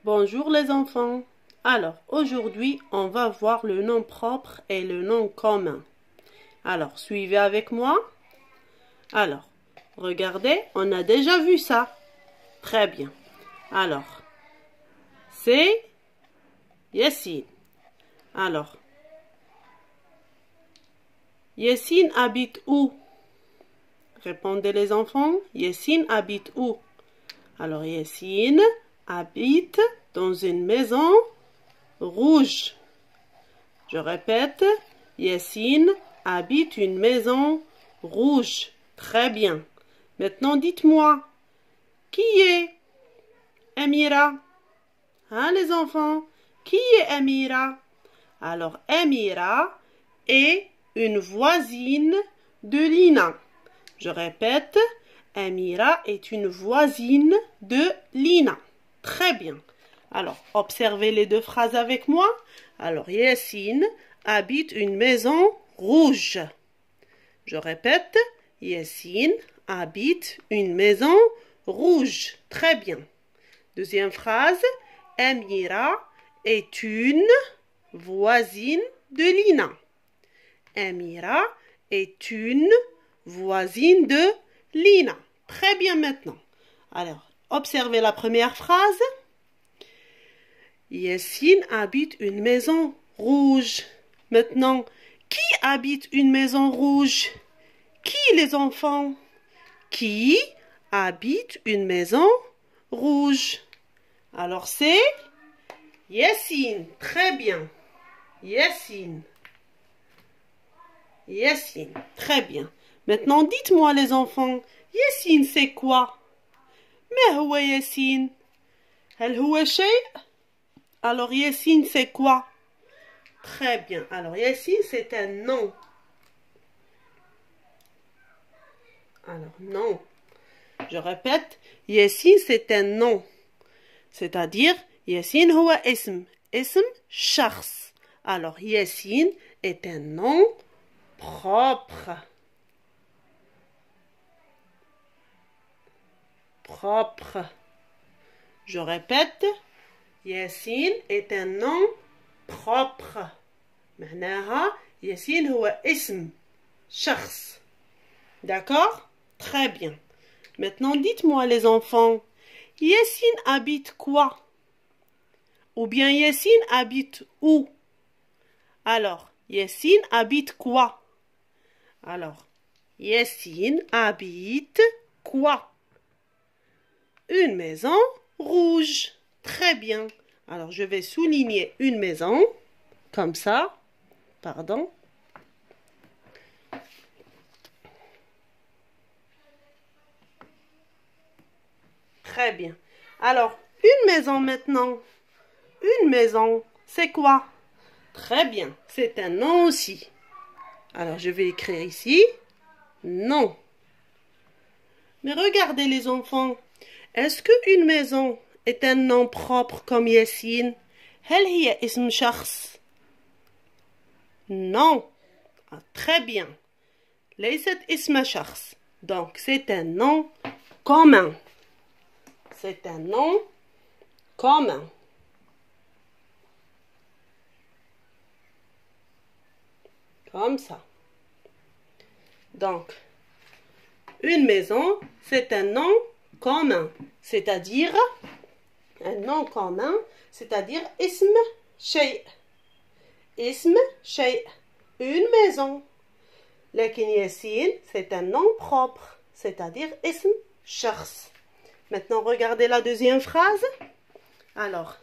Bonjour les enfants. Alors, aujourd'hui, on va voir le nom propre et le nom commun. Alors, suivez avec moi. Alors, regardez, on a déjà vu ça. Très bien. Alors, c'est Yassine. Alors, Yassine habite où? Répondez les enfants. Yassine habite où? Alors, Yassine habite dans une maison rouge. Je répète, Yassine habite une maison rouge. Très bien. Maintenant, dites-moi, qui est Amira? Hein, les enfants? Qui est Amira? Alors, Amira est une voisine de Lina. Je répète, Amira est une voisine de Lina. Très bien. Alors, observez les deux phrases avec moi. Alors, Yassine habite une maison rouge. Je répète, Yassine habite une maison rouge. Très bien. Deuxième phrase, Amira est une voisine de Lina. Amira est une voisine de Lina. Très bien maintenant. Alors, observez la première phrase. Yassine habite une maison rouge. Maintenant, qui habite une maison rouge? Qui, les enfants? Qui habite une maison rouge? Alors, c'est Yassine. Très bien. Yassine. Yassine. Très bien. Maintenant, dites-moi, les enfants, Yassine, c'est quoi? ما هو ياسين؟ هل هو شيء؟ Alors, Yassine, c'est quoi? Très bien. Alors, Yassine, c'est un nom. Alors, non. Je répète, Yassine, c'est un nom. C'est-à-dire, Yassine هو اسم. اسم شخص. Alors, Yassine est un nom propre. Propre. Je répète, Yassine est un nom propre. معناها ياسين هو اسم شخص. D'accord? Très bien. Maintenant, dites-moi les enfants, Yassine habite quoi? Ou bien Yassine habite où? Alors, Yassine habite quoi? Alors, Yassine habite quoi? Une maison rouge. Très bien. Alors, je vais souligner une maison, comme ça. Pardon. Très bien. Alors, une maison maintenant. Une maison, c'est quoi? Très bien. C'est un nom aussi. Alors, je vais écrire ici. Non. Mais regardez les enfants. Est-ce qu'une maison est un nom propre comme Yassine? هل هي اسم شخص؟ Non. Ah, très bien. ليست اسم شخص. Donc, c'est un nom commun. C'est un nom commun. Comme ça. Donc, une maison, c'est un nom commun. C'est-à-dire, un nom commun, c'est-à-dire اسم شيء. اسم شيء. Une maison. لكن ياسين, c'est un nom propre. C'est-à-dire اسم شخص. Maintenant, regardez la deuxième phrase. Alors,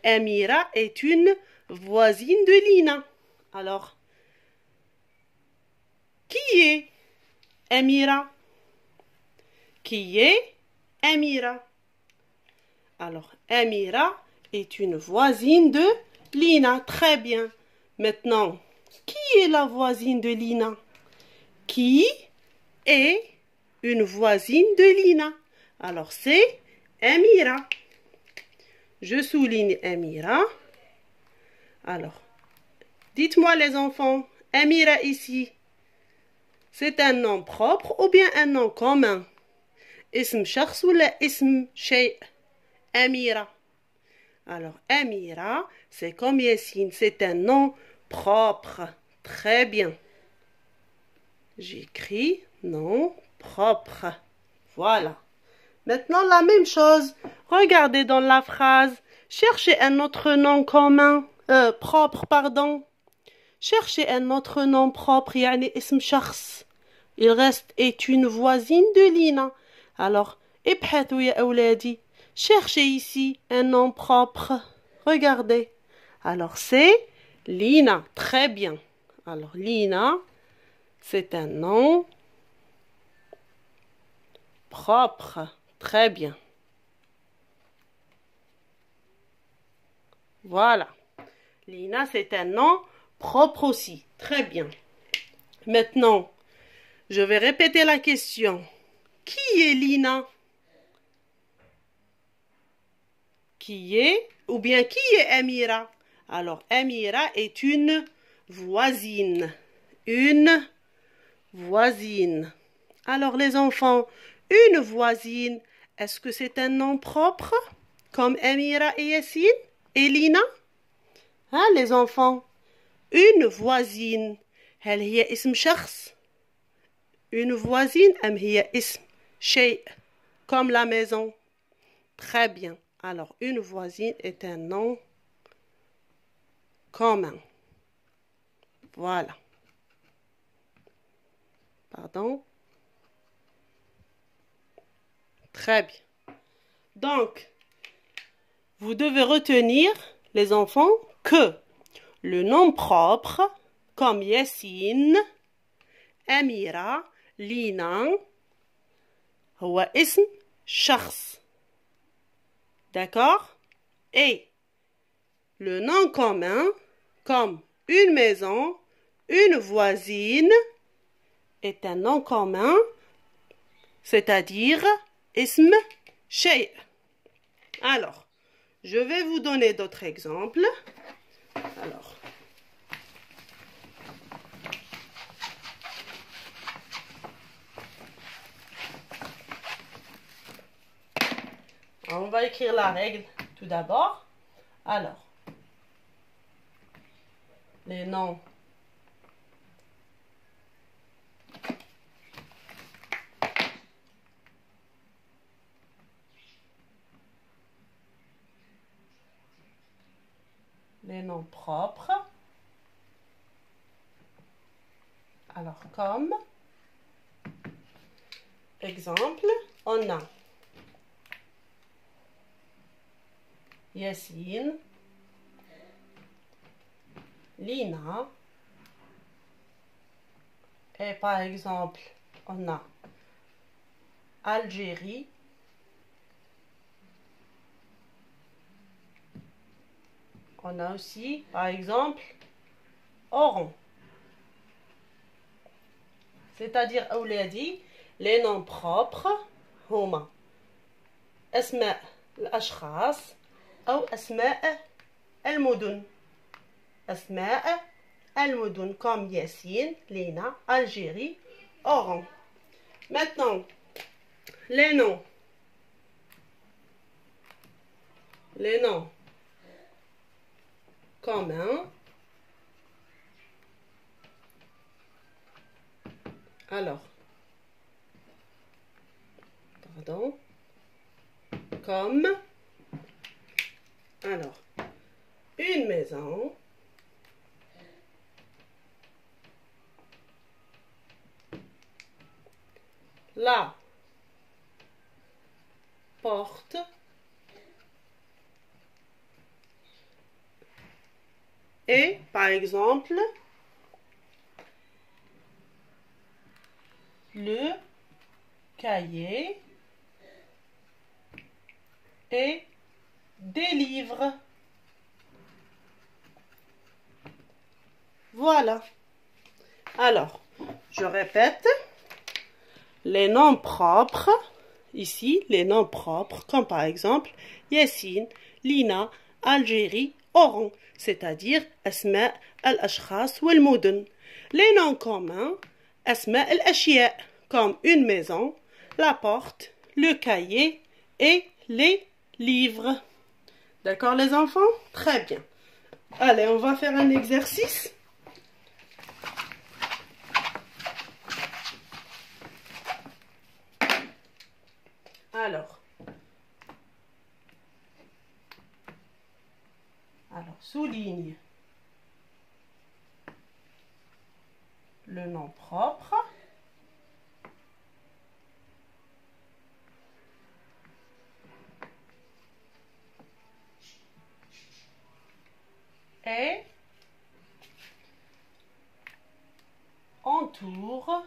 Amira est une voisine de Lina. Alors, qui est Amira? Qui est Amira? Alors, Amira est une voisine de Lina. Très bien. Maintenant, qui est la voisine de Lina? Qui est une voisine de Lina? Alors, c'est Amira. Je souligne Amira. Alors, dites-moi les enfants, Amira ici, c'est un nom propre ou bien un nom commun? اسم شخص ولا اسم شيء؟ أميرة. Alors, Amira, c'est comme Yassine, c'est un nom propre. Très bien. J'écris nom propre. Voilà. Maintenant, la même chose. Regardez dans la phrase. Cherchez un autre nom commun. Propre, pardon. Cherchez un autre nom propre. يعني اسم شخص. Il reste est une voisine de Lina. Alors, ابحثوا يا أولادي. Cherchez ici un nom propre. Regardez. Alors, c'est Lina. Très bien. Alors, Lina, c'est un nom propre. Très bien. Voilà. Lina, c'est un nom propre aussi. Très bien. Maintenant, je vais répéter la question. Qui est Lina? Qui est, ou bien qui est Amira? Alors, Amira est une voisine. Une voisine. Alors, les enfants, une voisine, est-ce que c'est un nom propre? Comme Amira et Yassine et Lina? Hein, les enfants? Une voisine. هل هي اسم شخص؟ Une voisine أم هي اسم شيء comme la maison? Très bien. Alors, une voisine est un nom commun. Voilà. Pardon? Très bien. Donc, vous devez retenir, les enfants, que le nom propre, comme Yassine, Amira, Lina, هو اسم شخص. D'accord? Et le nom commun, comme une maison, une voisine, est un nom commun, c'est-à-dire اسم شيء. Alors, je vais vous donner d'autres exemples. Alors, on va écrire la règle tout d'abord. Alors, les noms propres. Alors, comme exemple, on a Yassine, Lina, et par exemple, on a Algérie, on a aussi, par exemple, Oran. C'est-à-dire, أولادي, les noms propres هما أسماء الأشخاص أو أسماء المدن. أسماء المدن comme Yassine, Lina, Algérie, Oran. Maintenant, les noms communs. Alors, pardon, comme, alors, une maison, la porte, et par exemple, le cahier et des livres. Voilà. Alors, je répète, les noms propres, ici, les noms propres, comme par exemple Yassine, Lina, Algérie, Oran, c'est-à-dire أسماء الأشخاص والمدن. Les noms communs, أسماء الأشياء, comme une maison, la porte, le cahier et les livres. D'accord les enfants? Très bien. Allez, on va faire un exercice. Alors, souligne le nom propre. Et entoure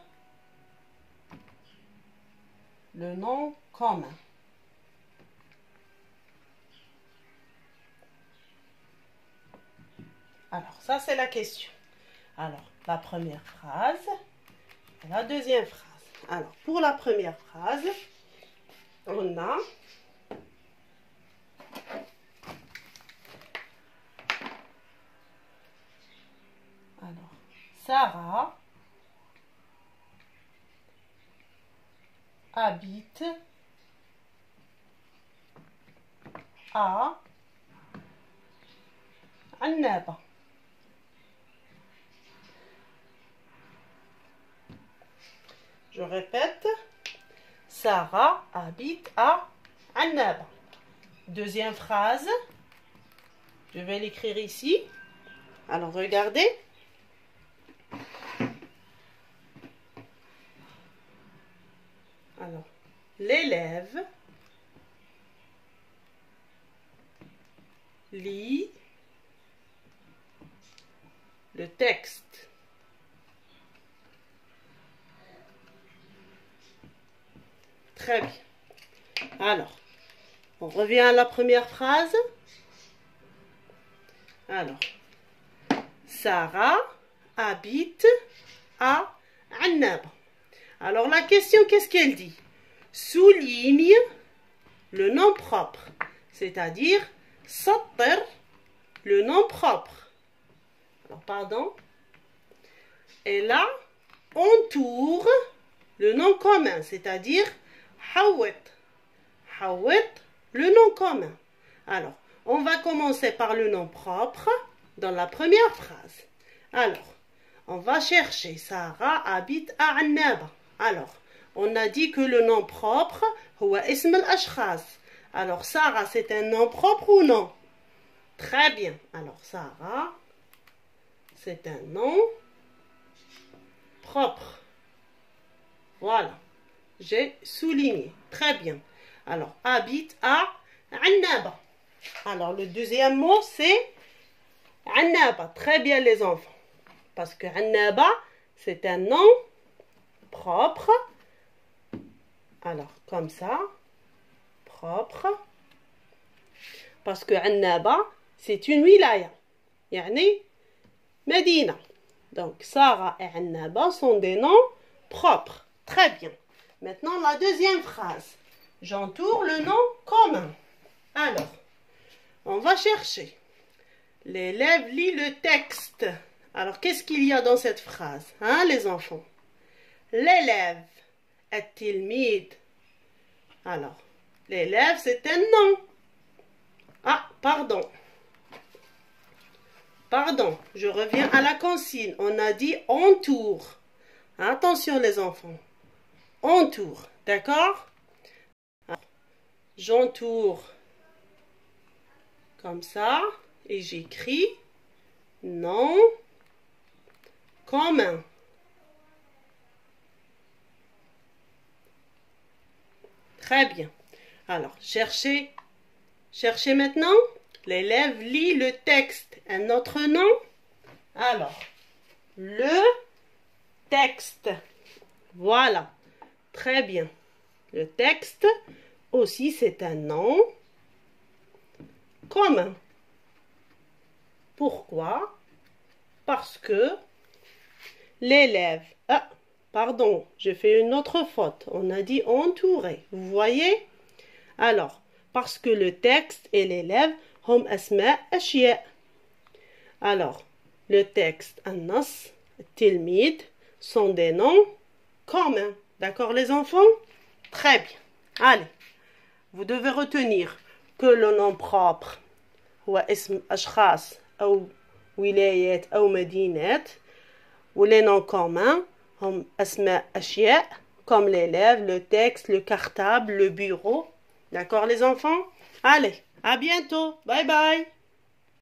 le nom commun. Alors, ça c'est la question. Alors, la première phrase et la deuxième phrase. Alors, pour la première phrase, on a Sarah habite à Annaba. Je répète, Sarah habite à Annaba. Deuxième phrase, je vais l'écrire ici. Alors regardez. Alors, l'élève lit le texte. Très bien. Alors, on revient à la première phrase. Alors, Sarah habite à Annaba. Alors, la question, qu'est-ce qu'elle dit? Souligne le nom propre, c'est-à-dire sattir le nom propre. Alors, pardon. Et là, entoure le nom commun, c'est-à-dire hawet. Hawet, le nom commun. Alors, on va commencer par le nom propre dans la première phrase. Alors, on va chercher Sarah habite à Annaba. Alors, on a dit que le nom propre, huwa ism al-ashkhas. Alors, Sarah, c'est un nom propre ou non? Très bien. Alors, Sarah, c'est un nom propre. Voilà. J'ai souligné. Très bien. Alors, habite à Annaba. Alors, le deuxième mot, c'est Annaba. Très bien, les enfants. Parce que Annaba, c'est un nom propre. Alors, comme ça. Propre. Parce que Annaba, c'est une wilaya. Yani, Medina. Donc, Sarah et Annaba sont des noms propres. Très bien. Maintenant, la deuxième phrase. J'entoure le nom commun. Alors, on va chercher. L'élève lit le texte. Alors, qu'est-ce qu'il y a dans cette phrase, hein, les enfants? L'élève est-il. Alors, l'élève, c'est un nom. Ah, pardon. Pardon, je reviens à la consigne. On a dit entoure. Attention, les enfants. Entoure, d'accord? J'entoure comme ça et j'écris nom commun. Très bien. Alors, cherchez maintenant. L'élève lit le texte. Un autre nom? Alors, le texte. Voilà. Très bien. Le texte aussi, c'est un nom commun. Pourquoi? Parce que l'élève... Ah, pardon, j'ai fait une autre faute. On a dit entouré. Vous voyez? Alors, parce que le texte et l'élève, hum asma ashya. Alors, le texte, an-nas, tilmid, sont des noms communs. D'accord, les enfants? Très bien. Allez, vous devez retenir que le nom propre, هو اسم أشخاص أو ولايات أو مدينات. ولي نون كومان هم أسماء أشياء comme l'élève, le texte, le cartable, le bureau. D'accord les enfants? Allez, à bientôt. Bye bye.